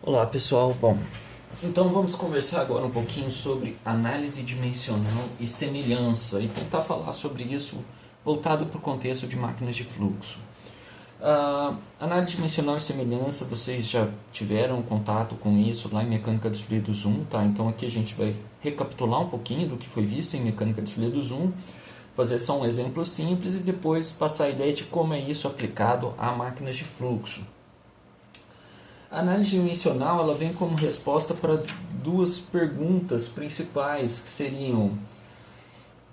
Olá pessoal, então vamos conversar agora um pouquinho sobre análise dimensional e semelhança e tentar falar sobre isso voltado para o contexto de máquinas de fluxo. Análise dimensional e semelhança, vocês já tiveram contato com isso lá em Mecânica dos Fluidos 1, tá? Então aqui a gente vai recapitular um pouquinho do que foi visto em Mecânica dos Fluidos 1, fazer só um exemplo simples e depois passar a ideia de como é isso aplicado a máquinas de fluxo. A análise dimensional ela vem como resposta para duas perguntas principais, que seriam: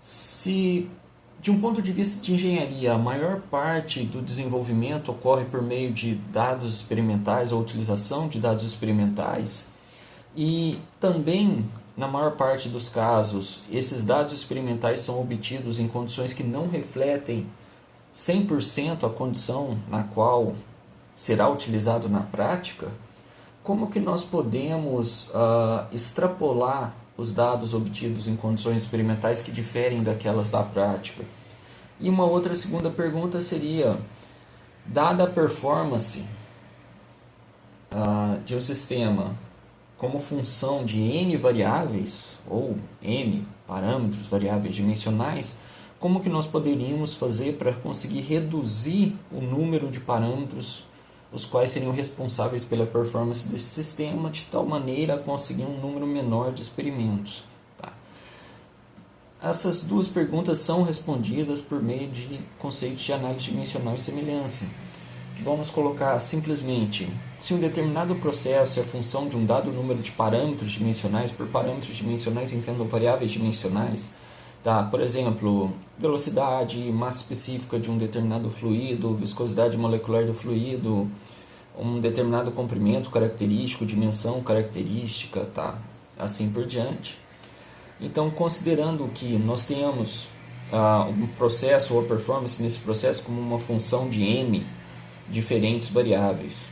se de um ponto de vista de engenharia a maior parte do desenvolvimento ocorre por meio de dados experimentais ou utilização de dados experimentais, e também na maior parte dos casos esses dados experimentais são obtidos em condições que não refletem 100% a condição na qual será utilizado na prática, como que nós podemos extrapolar os dados obtidos em condições experimentais que diferem daquelas da prática? E uma outra segunda pergunta seria: dada a performance de um sistema como função de n variáveis, ou n parâmetros variáveis dimensionais, como que nós poderíamos fazer para conseguir reduzir o número de parâmetros os quais seriam responsáveis pela performance desse sistema, de tal maneira a conseguir um número menor de experimentos. Tá? Essas duas perguntas são respondidas por meio de conceitos de análise dimensional e semelhança. Vamos colocar simplesmente: se um determinado processo é função de um dado número de parâmetros dimensionais, por parâmetros dimensionais entendo variáveis dimensionais, tá? Por exemplo, velocidade, massa específica de um determinado fluido, viscosidade molecular do fluido, um determinado comprimento característico, dimensão característica, tá? Assim por diante. Então, considerando que nós tenhamos um processo ou a performance nesse processo como uma função de m diferentes variáveis,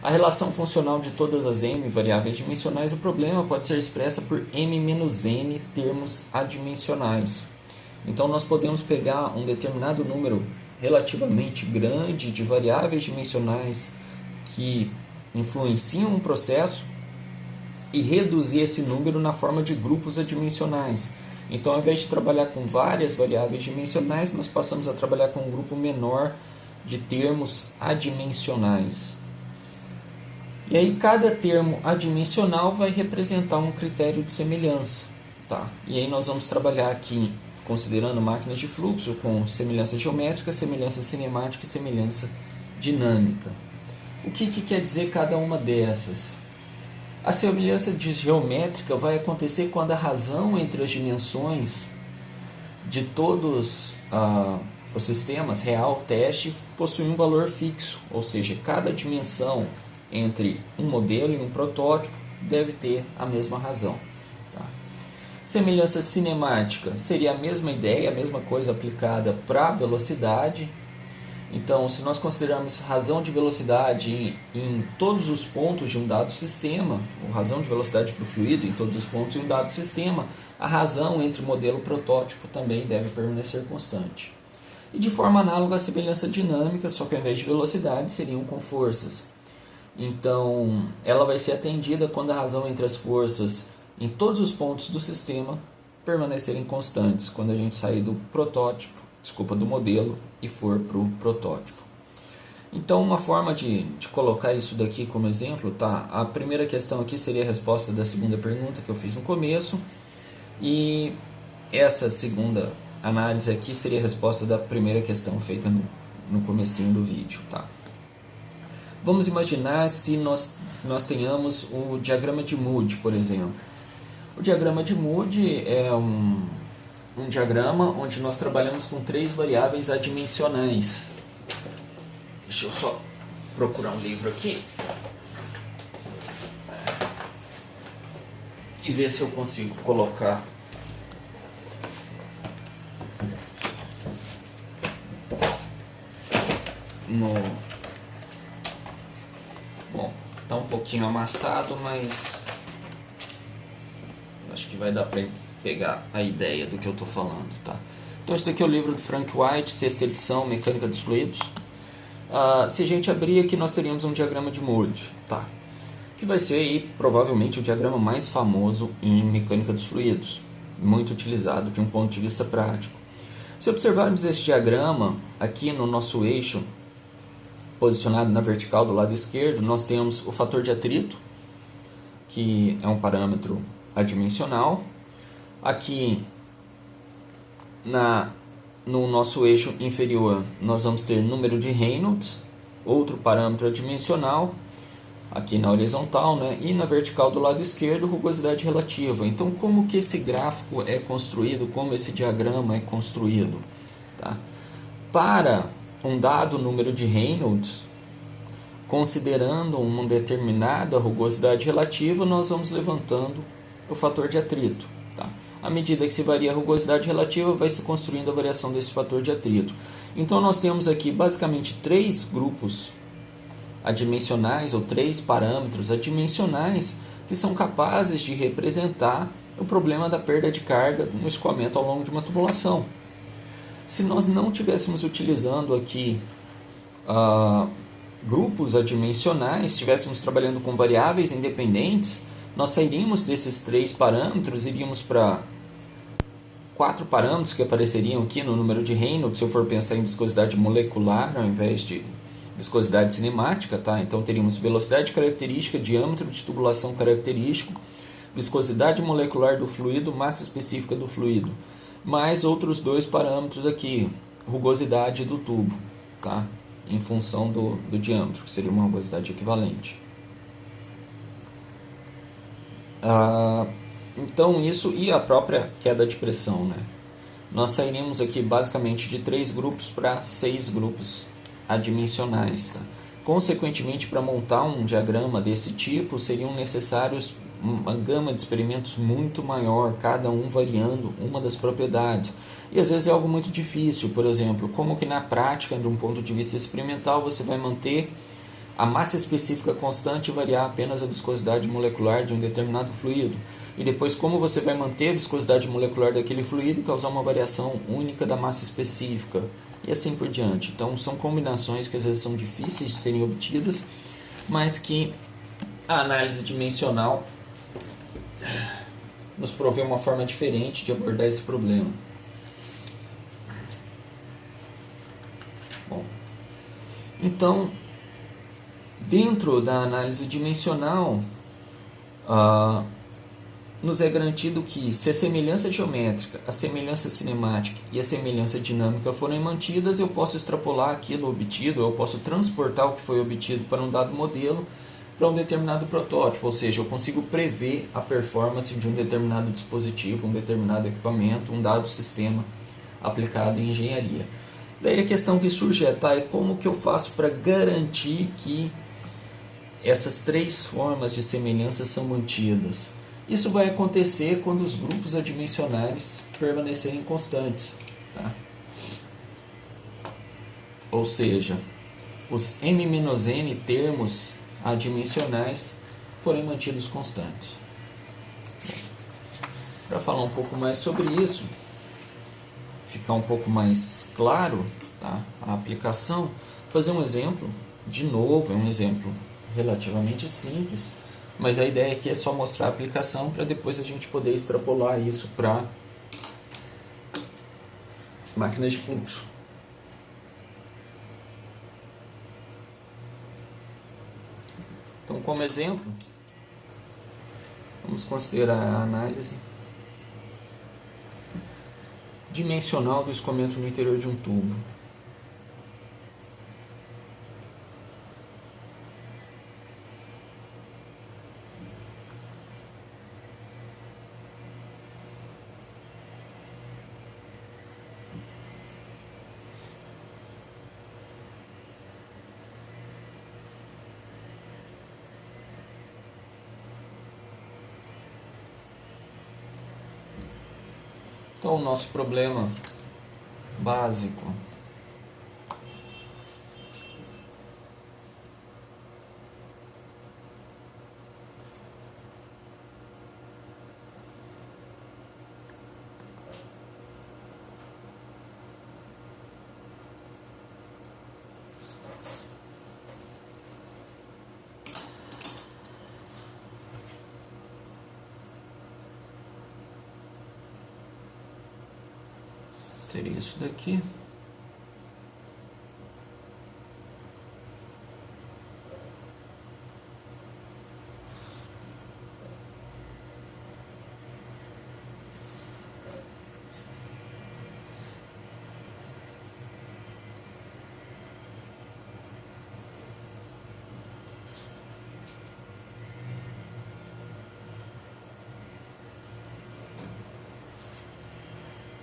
a relação funcional de todas as m variáveis dimensionais, o problema pode ser expressa por m menos n termos adimensionais. Então nós podemos pegar um determinado número relativamente grande de variáveis dimensionais que influenciam um processo e reduzir esse número na forma de grupos adimensionais. Então, ao invés de trabalhar com várias variáveis dimensionais, nós passamos a trabalhar com um grupo menor de termos adimensionais. E aí cada termo adimensional vai representar um critério de semelhança. Tá? E aí nós vamos trabalhar aqui considerando máquinas de fluxo com semelhança geométrica, semelhança cinemática e semelhança dinâmica. O que quer dizer cada uma dessas? A semelhança geométrica vai acontecer quando a razão entre as dimensões de todos os sistemas real, teste, possui um valor fixo, ou seja, cada dimensão entre um modelo e um protótipo deve ter a mesma razão. Tá? Semelhança cinemática seria a mesma ideia, a mesma coisa aplicada para a velocidade. Então, se nós considerarmos razão de velocidade em todos os pontos de um dado sistema, ou razão de velocidade para o fluido em todos os pontos de um dado sistema, a razão entre modelo e protótipo também deve permanecer constante. E de forma análoga à semelhança dinâmica, só que ao invés de velocidade seriam com forças. Então, ela vai ser atendida quando a razão entre as forças em todos os pontos do sistema permanecerem constantes, quando a gente sair do do modelo e for para o protótipo. Então, uma forma de colocar isso daqui como exemplo, tá? A primeira questão aqui seria a resposta da segunda pergunta que eu fiz no começo, e essa segunda análise aqui seria a resposta da primeira questão feita no comecinho do vídeo, tá? Vamos imaginar se nós tenhamos o diagrama de Moody, por exemplo. O diagrama de Moody é um diagrama onde nós trabalhamos com três variáveis adimensionais. Deixa eu só procurar um livro aqui e ver se eu consigo colocar no... Bom, está um pouquinho amassado, mas acho que vai dar para pegar a ideia do que eu estou falando, tá? Então esse daqui é o livro do Frank White, sexta edição, Mecânica dos Fluidos. Se a gente abrir aqui, nós teríamos um diagrama de Moody, tá? que vai ser aí, provavelmente o diagrama mais famoso em mecânica dos fluidos, muito utilizado de um ponto de vista prático. Se observarmos esse diagrama aqui no nosso eixo, posicionado na vertical do lado esquerdo, nós temos o fator de atrito, que é um parâmetro adimensional. Aqui no nosso eixo inferior nós vamos ter número de Reynolds, outro parâmetro adimensional, aqui na horizontal, né? E na vertical do lado esquerdo, rugosidade relativa. Então, como que esse gráfico é construído, como esse diagrama é construído? Tá? Para um dado número de Reynolds, considerando uma determinada rugosidade relativa, nós vamos levantando o fator de atrito. Tá? À medida que se varia a rugosidade relativa, vai se construindo a variação desse fator de atrito. Então, nós temos aqui basicamente três grupos adimensionais, ou três parâmetros adimensionais, que são capazes de representar o problema da perda de carga no escoamento ao longo de uma tubulação. Se nós não estivéssemos utilizando aqui grupos adimensionais, estivéssemos trabalhando com variáveis independentes, nós sairíamos desses três parâmetros, iríamos para quatro parâmetros que apareceriam aqui no número de Reynolds, se eu for pensar em viscosidade molecular ao invés de viscosidade cinemática, tá? Então teríamos velocidade característica, diâmetro de tubulação característico, viscosidade molecular do fluido, massa específica do fluido, mais outros dois parâmetros aqui, rugosidade do tubo, tá? Em função do diâmetro, que seria uma rugosidade equivalente. Então isso e a própria queda de pressão, né? Nós sairíamos aqui basicamente de 3 grupos para 6 grupos adimensionais. Tá? Consequentemente, para montar um diagrama desse tipo, seriam necessários uma gama de experimentos muito maior, cada um variando uma das propriedades. E às vezes é algo muito difícil, por exemplo, como que na prática, de um ponto de vista experimental, você vai manter a massa específica constante e variar apenas a viscosidade molecular de um determinado fluido. E depois como você vai manter a viscosidade molecular daquele fluido e causar uma variação única da massa específica. E assim por diante. Então são combinações que às vezes são difíceis de serem obtidas, mas que a análise dimensional nos provê uma forma diferente de abordar esse problema. Bom, então, dentro da análise dimensional, nos é garantido que, se a semelhança geométrica, a semelhança cinemática e a semelhança dinâmica forem mantidas, eu posso extrapolar aquilo obtido, eu posso transportar o que foi obtido para um dado modelo, para um determinado protótipo, ou seja, eu consigo prever a performance de um determinado dispositivo, um determinado equipamento, um dado sistema aplicado em engenharia. Daí a questão que surge é como que eu faço para garantir que essas três formas de semelhança são mantidas. Isso vai acontecer quando os grupos adimensionais permanecerem constantes. Tá? Ou seja, os m-n termos adimensionais forem mantidos constantes. Para falar um pouco mais sobre isso, ficar um pouco mais claro, tá, a aplicação, fazer um exemplo, de novo, é um exemplo relativamente simples, mas a ideia aqui é só mostrar a aplicação para depois a gente poder extrapolar isso para máquinas de fluxo. Então, como exemplo, vamos considerar a análise dimensional do escoamento no interior de um tubo. Então, o nosso problema básico Teria isso daqui.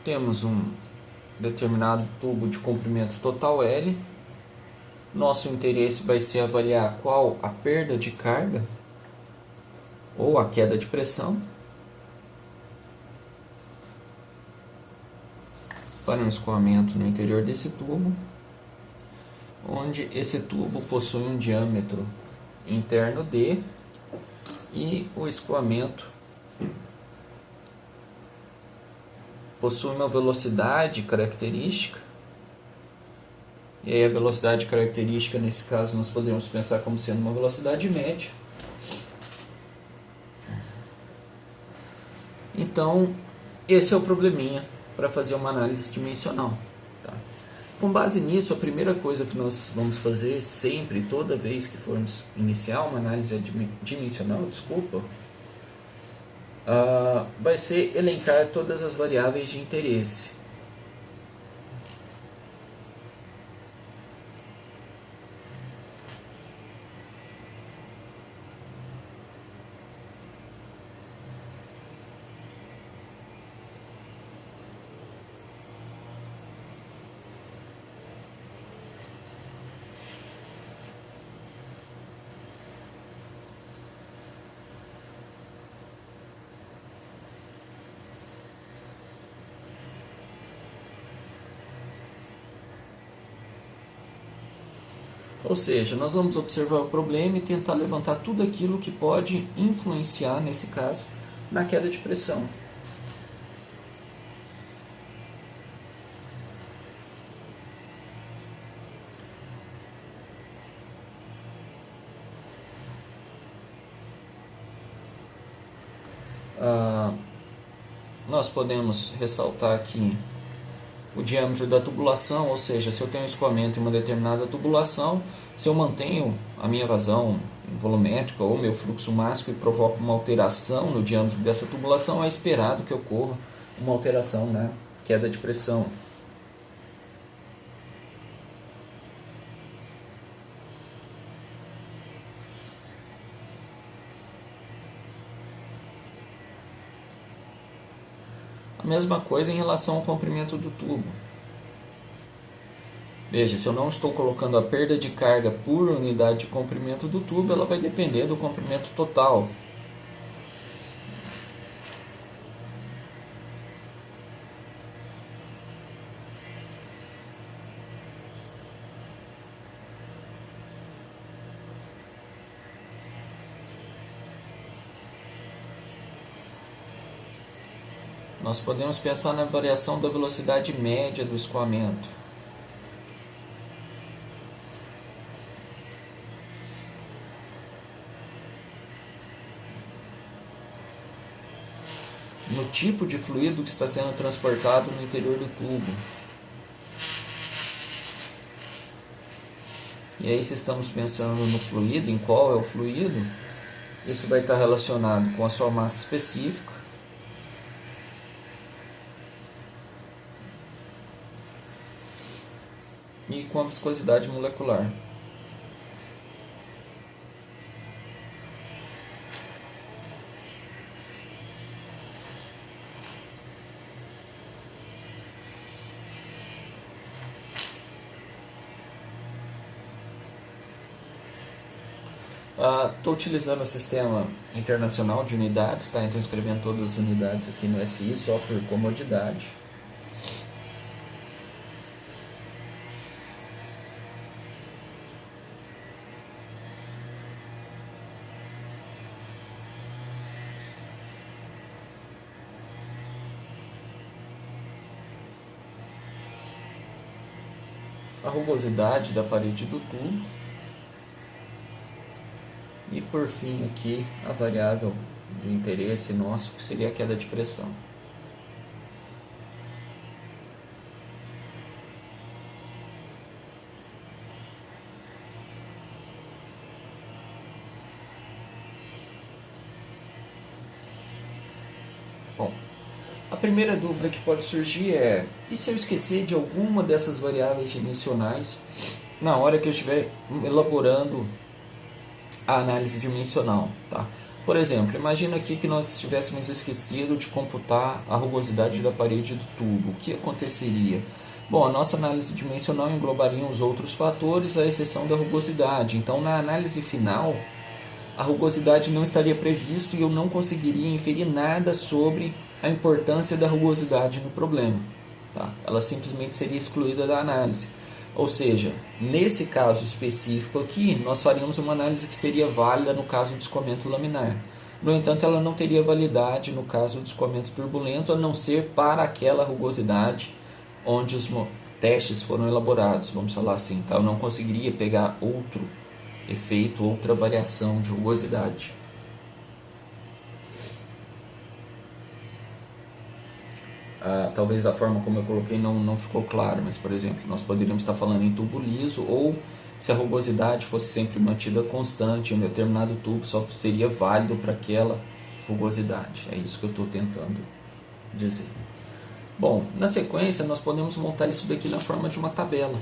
Temos um determinado tubo de comprimento total L. Nosso interesse vai ser avaliar qual a perda de carga ou a queda de pressão para um escoamento no interior desse tubo, onde esse tubo possui um diâmetro interno D e o escoamento possui uma velocidade característica. E aí a velocidade característica, nesse caso, nós podemos pensar como sendo uma velocidade média. Então, esse é o probleminha para fazer uma análise dimensional. Tá? Com base nisso, a primeira coisa que nós vamos fazer sempre, toda vez que formos iniciar uma análise dimensional, vai ser elencar todas as variáveis de interesse. Ou seja, nós vamos observar o problema e tentar levantar tudo aquilo que pode influenciar, nesse caso, na queda de pressão. Nós podemos ressaltar aqui o diâmetro da tubulação, ou seja, se eu tenho um escoamento em uma determinada tubulação, se eu mantenho a minha vazão volumétrica ou meu fluxo máximo e provoco uma alteração no diâmetro dessa tubulação, é esperado que ocorra uma alteração na queda de pressão. A mesma coisa em relação ao comprimento do tubo. Veja, se eu não estou colocando a perda de carga por unidade de comprimento do tubo, ela vai depender do comprimento total. Nós podemos pensar na variação da velocidade média do escoamento. No tipo de fluido que está sendo transportado no interior do tubo. E aí, se estamos pensando no fluido, em qual é o fluido, isso vai estar relacionado com a sua massa específica, e com a viscosidade molecular. Estou utilizando o sistema internacional de unidades, tá? Então escrevendo todas as unidades aqui no SI só por comodidade. A rugosidade da parede do tubo. E por fim aqui a variável de interesse nosso, que seria a queda de pressão. Bom, a primeira dúvida que pode surgir é: e se eu esquecer de alguma dessas variáveis dimensionais na hora que eu estiver elaborando a análise dimensional, tá? Por exemplo, imagina aqui que nós tivéssemos esquecido de computar a rugosidade da parede do tubo. O que aconteceria? Bom, a nossa análise dimensional englobaria os outros fatores, à exceção da rugosidade. Então, na análise final, a rugosidade não estaria previsto e eu não conseguiria inferir nada sobre a importância da rugosidade no problema. Tá? Ela simplesmente seria excluída da análise. Ou seja, nesse caso específico aqui, nós faríamos uma análise que seria válida no caso do escoamento laminar. No entanto, ela não teria validade no caso do escoamento turbulento, a não ser para aquela rugosidade onde os testes foram elaborados, vamos falar assim. Tá? Eu não conseguiria pegar outro efeito, outra variação de rugosidade. Talvez a forma como eu coloquei não ficou claro, mas, por exemplo, nós poderíamos estar falando em tubo liso, ou se a rugosidade fosse sempre mantida constante em um determinado tubo, só seria válido para aquela rugosidade. É isso que eu estou tentando dizer. Bom, na sequência nós podemos montar isso daqui na forma de uma tabela.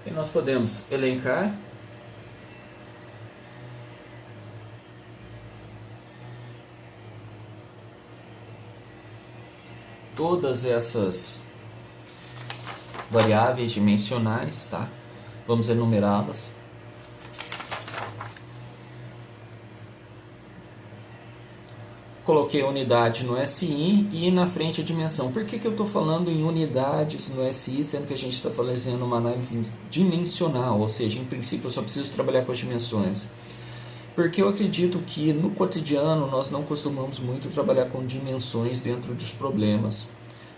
E nós podemos elencar todas essas variáveis dimensionais, tá? Vamos enumerá-las. Coloquei a unidade no SI e na frente a dimensão. Por que eu estou falando em unidades no SI, sendo que a gente está fazendo uma análise dimensional? Ou seja, em princípio eu só preciso trabalhar com as dimensões. Porque eu acredito que no cotidiano nós não costumamos muito trabalhar com dimensões dentro dos problemas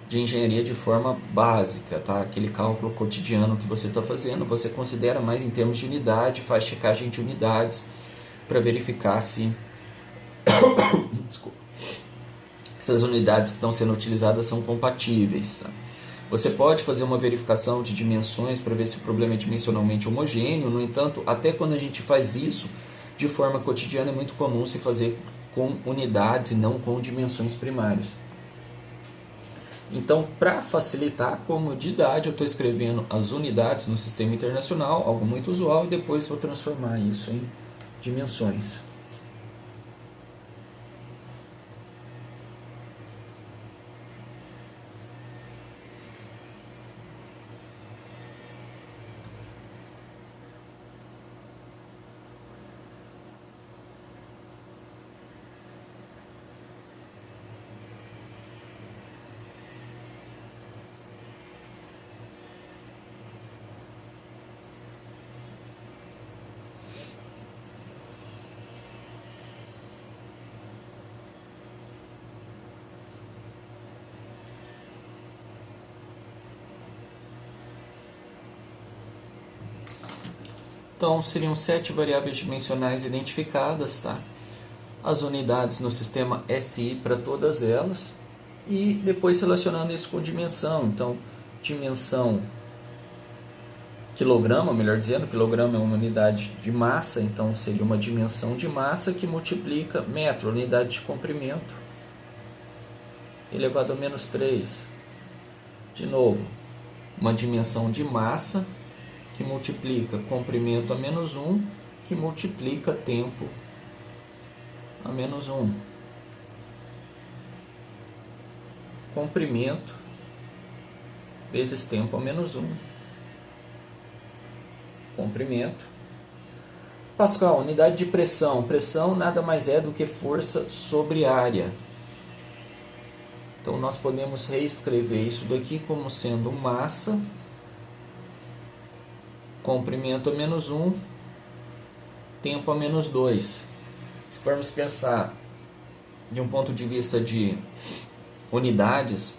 de engenharia de forma básica, tá? Aquele cálculo cotidiano que você está fazendo, você considera mais em termos de unidade, faz checagem de unidades para verificar se essas unidades que estão sendo utilizadas são compatíveis. Tá? Você pode fazer uma verificação de dimensões para ver se o problema é dimensionalmente homogêneo, no entanto, até quando a gente faz isso de forma cotidiana é muito comum se fazer com unidades e não com dimensões primárias. Então, para facilitar a comodidade, eu estou escrevendo as unidades no sistema internacional, algo muito usual, e depois vou transformar isso em dimensões. Então, seriam 7 variáveis dimensionais identificadas, tá? As unidades no sistema SI para todas elas, e depois relacionando isso com dimensão. Então, dimensão quilograma, melhor dizendo, quilograma é uma unidade de massa, então seria uma dimensão de massa que multiplica metro, unidade de comprimento, elevado a menos 3. De novo, uma dimensão de massa que multiplica comprimento a menos 1, que multiplica tempo a menos 1. Comprimento vezes tempo a menos 1. Comprimento. Pascal, unidade de pressão. Pressão nada mais é do que força sobre área. Então nós podemos reescrever isso daqui como sendo massa, comprimento a menos 1, tempo a menos 2. Se formos pensar de um ponto de vista de unidades,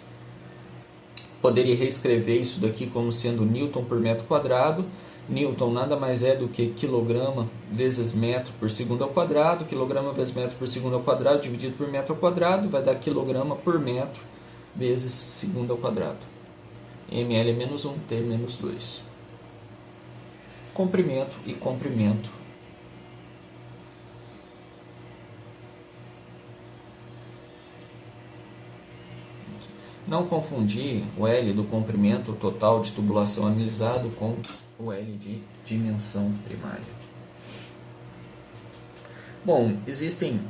poderia reescrever isso daqui como sendo Newton por metro quadrado. Newton nada mais é do que quilograma vezes metro por segundo ao quadrado. Quilograma vezes metro por segundo ao quadrado dividido por metro ao quadrado vai dar quilograma por metro vezes segundo ao quadrado. ml é menos 1, t menos 2. Comprimento e comprimento. Não confundir o L do comprimento total de tubulação analisado com o L de dimensão primária. Bom, existem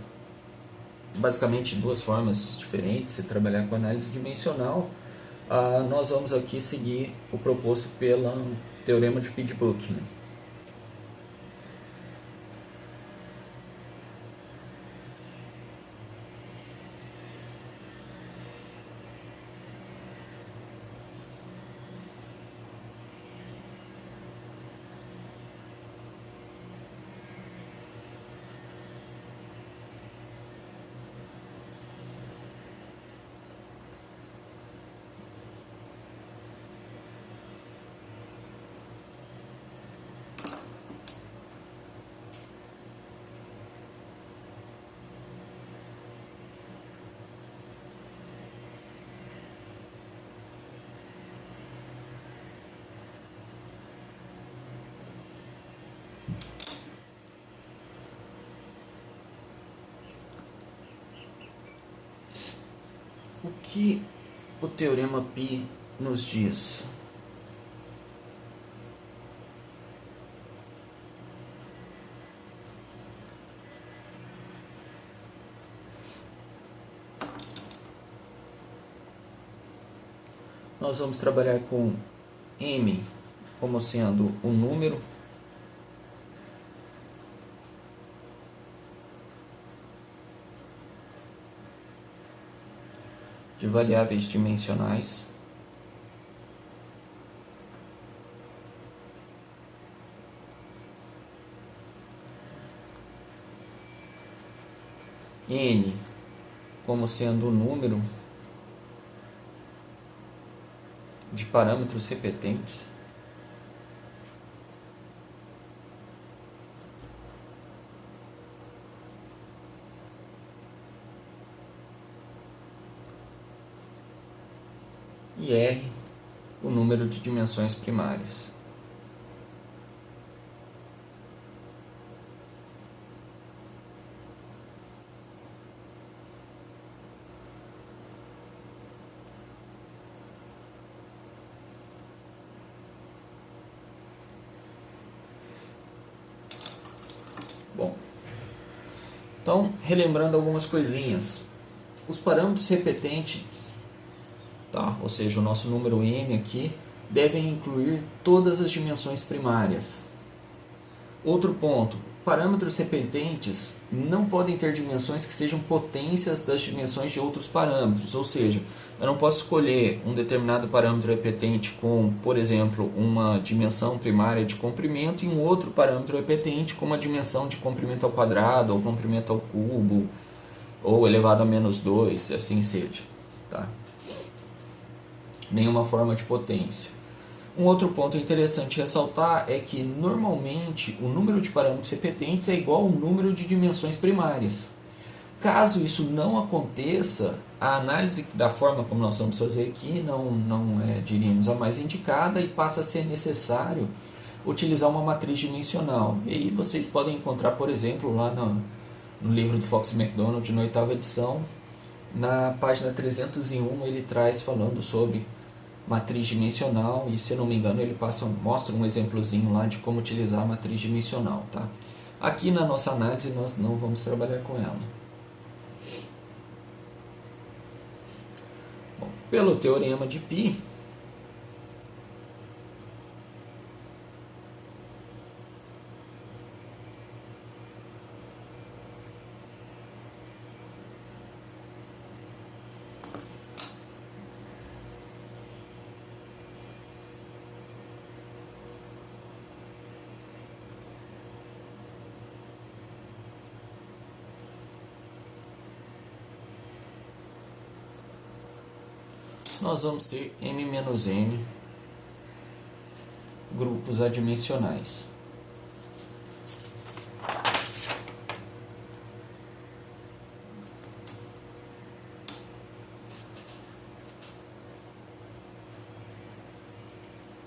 basicamente duas formas diferentes de trabalhar com análise dimensional. Nós vamos aqui seguir o proposto pelo teorema de Pidgebuck. O que o teorema Pi nos diz? Nós vamos trabalhar com M como sendo o número de variáveis dimensionais N como sendo o número de parâmetros repetentes e R o número de dimensões primárias. Bom, então, relembrando algumas coisinhas. Os parâmetros repetentes, tá? Ou seja, o nosso número n aqui, devem incluir todas as dimensões primárias. Outro ponto, parâmetros repetentes não podem ter dimensões que sejam potências das dimensões de outros parâmetros, ou seja, eu não posso escolher um determinado parâmetro repetente com, por exemplo, uma dimensão primária de comprimento e um outro parâmetro repetente com uma dimensão de comprimento ao quadrado, ou comprimento ao cubo, ou elevado a menos 2, assim seja, tá? Nenhuma forma de potência. Um outro ponto interessante ressaltar é que normalmente o número de parâmetros repetentes é igual ao número de dimensões primárias. Caso isso não aconteça, a análise da forma como nós vamos fazer aqui não é, diríamos, a mais indicada e passa a ser necessário utilizar uma matriz dimensional. E aí vocês podem encontrar, por exemplo, lá no livro do Fox McDonald, na 8ª edição, na página 301, ele traz falando sobre matriz dimensional, e se eu não me engano ele mostra um exemplozinho lá de como utilizar a matriz dimensional, tá? Aqui na nossa análise nós não vamos trabalhar com ela. Bom, pelo teorema de Pi, nós vamos ter m-n grupos adimensionais.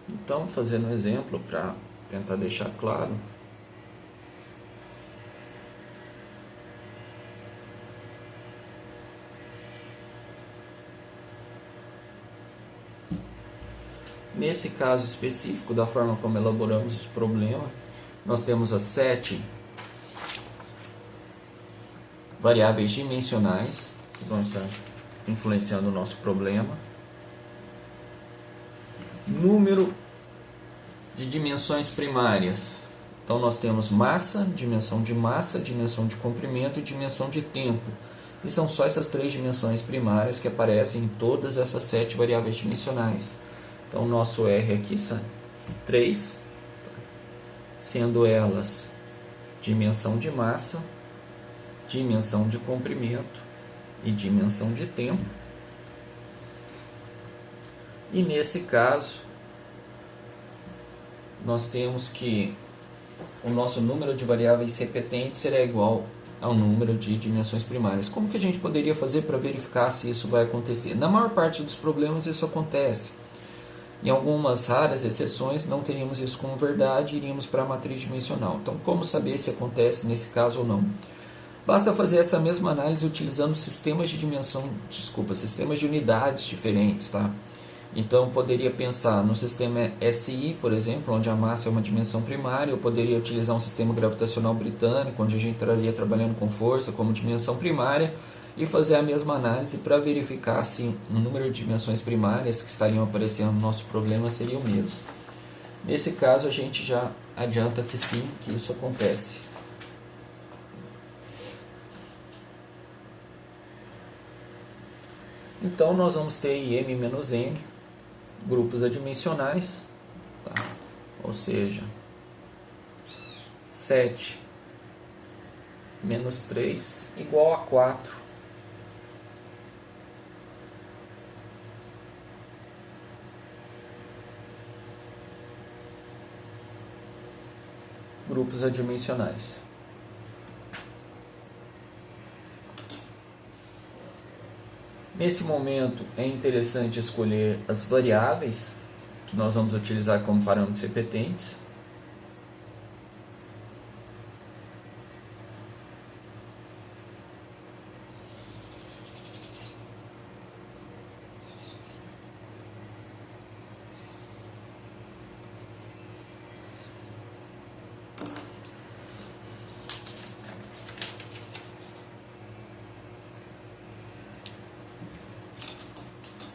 Então, fazendo um exemplo para tentar deixar claro, nesse caso específico, da forma como elaboramos esse problema, nós temos as 7 variáveis dimensionais que vão estar influenciando o nosso problema. Número de dimensões primárias. Então nós temos massa, dimensão de comprimento e dimensão de tempo. E são só essas 3 dimensões primárias que aparecem em todas essas 7 variáveis dimensionais. Então, o nosso R aqui são 3, sendo elas dimensão de massa, dimensão de comprimento e dimensão de tempo. E nesse caso, nós temos que o nosso número de variáveis repetentes será igual ao número de dimensões primárias. Como que a gente poderia fazer para verificar se isso vai acontecer? Na maior parte dos problemas isso acontece. Em algumas raras exceções, não teríamos isso como verdade e iríamos para a matriz dimensional. Então, como saber se acontece nesse caso ou não? Basta fazer essa mesma análise utilizando sistemas de unidades diferentes, tá? Então, poderia pensar no sistema SI, por exemplo, onde a massa é uma dimensão primária. Eu poderia utilizar um sistema gravitacional britânico, onde a gente estaria trabalhando com força como dimensão primária, e fazer a mesma análise para verificar se o número de dimensões primárias que estariam aparecendo no nosso problema seria o mesmo. Nesse caso, a gente já adianta que sim, que isso acontece. Então, nós vamos ter m-n grupos adimensionais, tá? Ou seja, 7 menos 3 igual a 4. Grupos adimensionais. Nesse momento é interessante escolher as variáveis que nós vamos utilizar como parâmetros repetentes.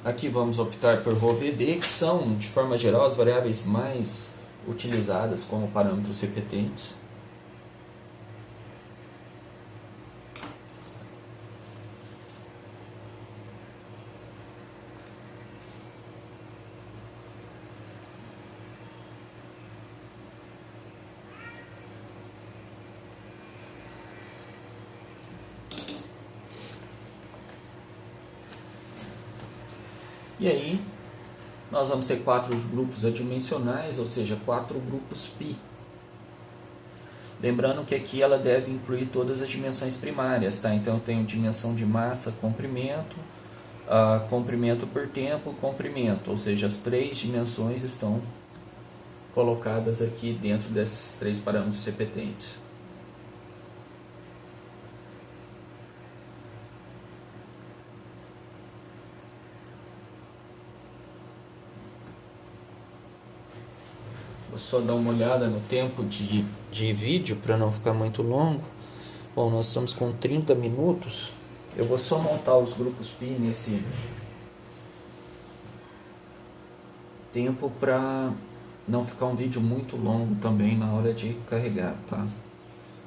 Aqui vamos optar por ρVD, que são, de forma geral, as variáveis mais utilizadas como parâmetros repetentes. E aí, nós vamos ter 4 grupos adimensionais, ou seja, 4 grupos π. Lembrando que aqui ela deve incluir todas as dimensões primárias, tá? Então eu tenho dimensão de massa, comprimento, comprimento por tempo, comprimento, ou seja, as 3 dimensões estão colocadas aqui dentro desses 3 parâmetros repetentes. Vou só dar uma olhada no tempo de vídeo para não ficar muito longo. Bom, nós estamos com 30 minutos. Eu vou só montar os grupos pi nesse tempo para não ficar um vídeo muito longo também na hora de carregar, tá?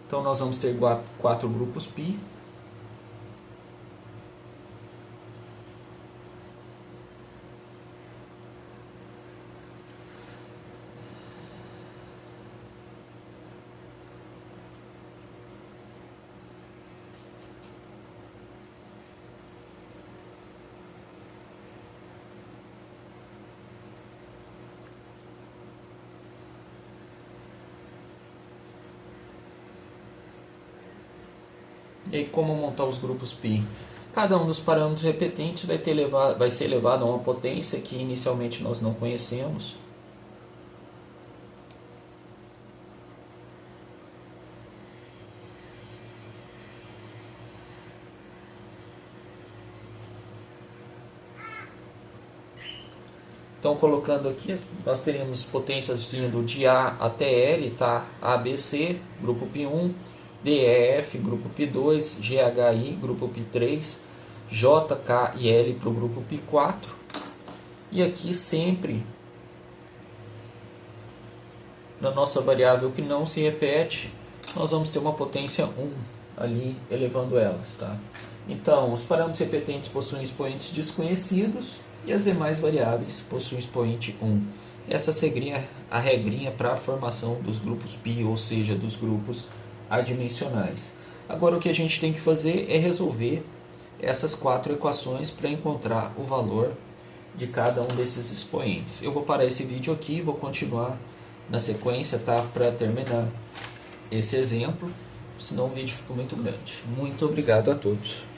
Então nós vamos ter 4 grupos pi. E aí, como montar os grupos pi? Cada um dos parâmetros repetentes vai ser elevado a uma potência que inicialmente nós não conhecemos. Então, colocando aqui, nós teríamos potências vindo de A até L, tá? ABC, grupo π1, DEF, grupo π2, GHI, grupo π3, J, K e L para o grupo π4. E aqui sempre, na nossa variável que não se repete, nós vamos ter uma potência 1 ali elevando elas, tá? Então, os parâmetros repetentes possuem expoentes desconhecidos e as demais variáveis possuem expoente 1. Essa seria a regrinha para a formação dos grupos pi, ou seja, dos grupos adimensionais. Agora o que a gente tem que fazer é resolver essas 4 equações para encontrar o valor de cada um desses expoentes. Eu vou parar esse vídeo aqui e vou continuar na sequência, tá? Para terminar esse exemplo, senão o vídeo fica muito grande. Muito obrigado a todos.